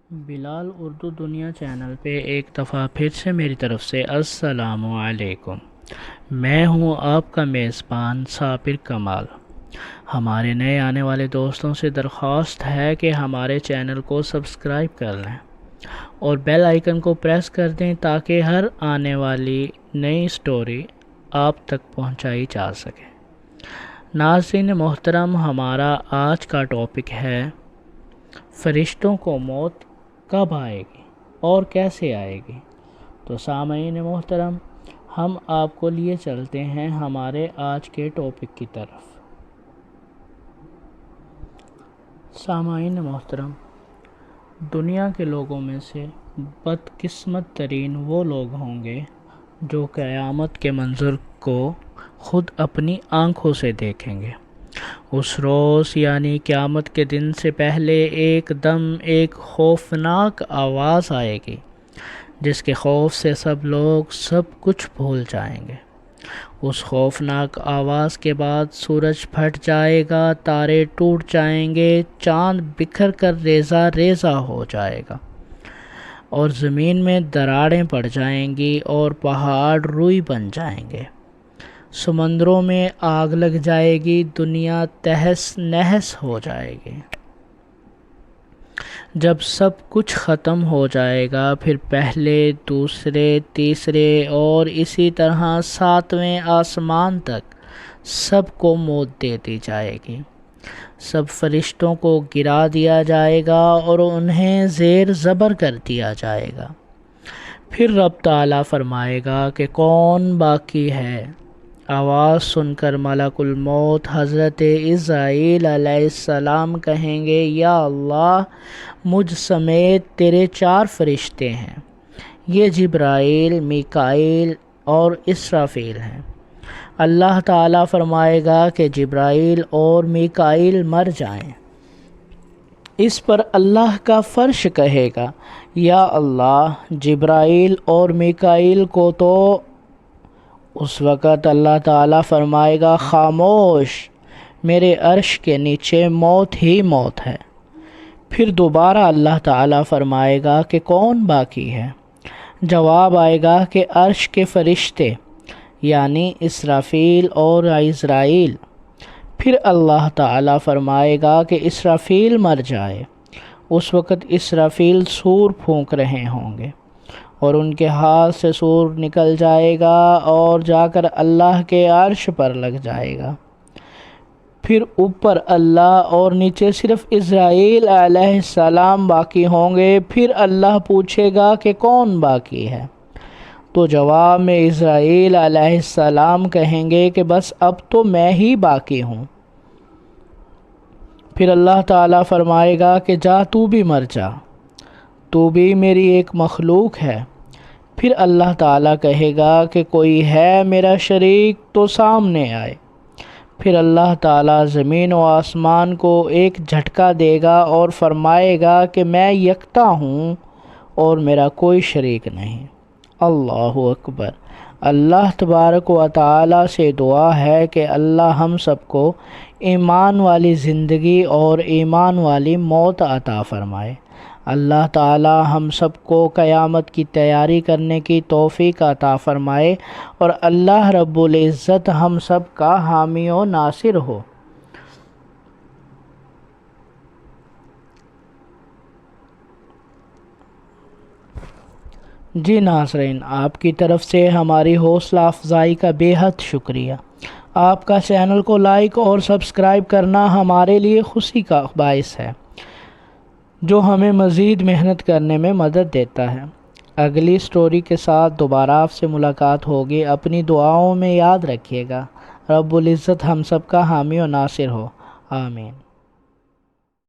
بلال اردو دنیا چینل پہ ایک دفعہ پھر سے میری طرف سے السلام علیکم۔ میں ہوں آپ کا میزبان صابر کمال۔ ہمارے نئے آنے والے دوستوں سے درخواست ہے کہ ہمارے چینل کو سبسکرائب کر لیں اور بیل آئیکن کو پریس کر دیں تاکہ ہر آنے والی نئی سٹوری آپ تک پہنچائی جا سکے۔ ناظرین محترم، ہمارا آج کا ٹاپک ہے فرشتوں کو موت کب آئے گی اور کیسے آئے گی۔ تو سامعین محترم، ہم آپ کو لیے چلتے ہیں ہمارے آج کے ٹاپک کی طرف۔ سامعین محترم، دنیا کے لوگوں میں سے بدقسمت ترین وہ لوگ ہوں گے جو قیامت کے منظر کو خود اپنی آنکھوں سے دیکھیں گے۔ اس روز یعنی قیامت کے دن سے پہلے ایک دم ایک خوفناک آواز آئے گی جس کے خوف سے سب لوگ سب کچھ بھول جائیں گے۔ اس خوفناک آواز کے بعد سورج پھٹ جائے گا، تارے ٹوٹ جائیں گے، چاند بکھر کر ریزہ ریزہ ہو جائے گا اور زمین میں دراڑیں پڑ جائیں گی اور پہاڑ روئی بن جائیں گے۔ سمندروں میں آگ لگ جائے گی، دنیا تہس نہس ہو جائے گی۔ جب سب کچھ ختم ہو جائے گا، پھر پہلے، دوسرے، تیسرے اور اسی طرح 7ویں آسمان تک سب کو موت دے دی جائے گی۔ سب فرشتوں کو گرا دیا جائے گا اور انہیں زیر زبر کر دیا جائے گا۔ پھر رب تعالیٰ فرمائے گا کہ کون باقی ہے۔ آواز سن کر ملک الموت حضرت عزرائیل علیہ السلام کہیں گے، یا اللہ، مجھ سمیت تیرے 4 فرشتے ہیں، یہ جبرائیل، میکائیل اور اسرافیل ہیں۔ اللہ تعالیٰ فرمائے گا کہ جبرائیل اور میکائیل مر جائیں۔ اس پر اللہ کا فرش کہے گا، یا اللہ، جبرائیل اور میکائیل کو تو۔ اس وقت اللہ تعالیٰ فرمائے گا، خاموش، میرے عرش کے نیچے موت ہی موت ہے۔ پھر دوبارہ اللہ تعالیٰ فرمائے گا کہ کون باقی ہے۔ جواب آئے گا کہ عرش کے فرشتے یعنی اسرافیل اور عزرائیل۔ پھر اللہ تعالیٰ فرمائے گا کہ اسرافیل مر جائے۔ اس وقت اسرافیل سور پھونک رہے ہوں گے اور ان کے ہاتھ سے سور نکل جائے گا اور جا کر اللہ کے عرش پر لگ جائے گا۔ پھر اوپر اللہ اور نیچے صرف عزرائیل علیہ السلام باقی ہوں گے۔ پھر اللہ پوچھے گا کہ کون باقی ہے؟ تو جواب میں عزرائیل علیہ السلام کہیں گے کہ بس اب تو میں ہی باقی ہوں۔ پھر اللہ تعالیٰ فرمائے گا کہ جا، تو بھی مر جا، تو بھی میری ایک مخلوق ہے۔ پھر اللہ تعالیٰ کہے گا کہ کوئی ہے میرا شریک تو سامنے آئے۔ پھر اللہ تعالیٰ زمین و آسمان کو ایک جھٹکا دے گا اور فرمائے گا کہ میں یکتا ہوں اور میرا کوئی شریک نہیں۔ اللہ اکبر۔ اللہ تبارک و تعالیٰ سے دعا ہے کہ اللہ ہم سب کو ایمان والی زندگی اور ایمان والی موت عطا فرمائے۔ اللہ تعالیٰ ہم سب کو قیامت کی تیاری کرنے کی توفیق عطا فرمائے اور اللہ رب العزت ہم سب کا حامی و ناصر ہو۔ جی ناظرین، آپ کی طرف سے ہماری حوصلہ افزائی کا بے حد شکریہ۔ آپ کا چینل کو لائک اور سبسکرائب کرنا ہمارے لیے خوشی کا باعث ہے، جو ہمیں مزید محنت کرنے میں مدد دیتا ہے۔ اگلی سٹوری کے ساتھ دوبارہ آپ سے ملاقات ہوگی۔ اپنی دعاؤں میں یاد رکھیے گا۔ رب العزت ہم سب کا حامی و ناصر ہو۔ آمین۔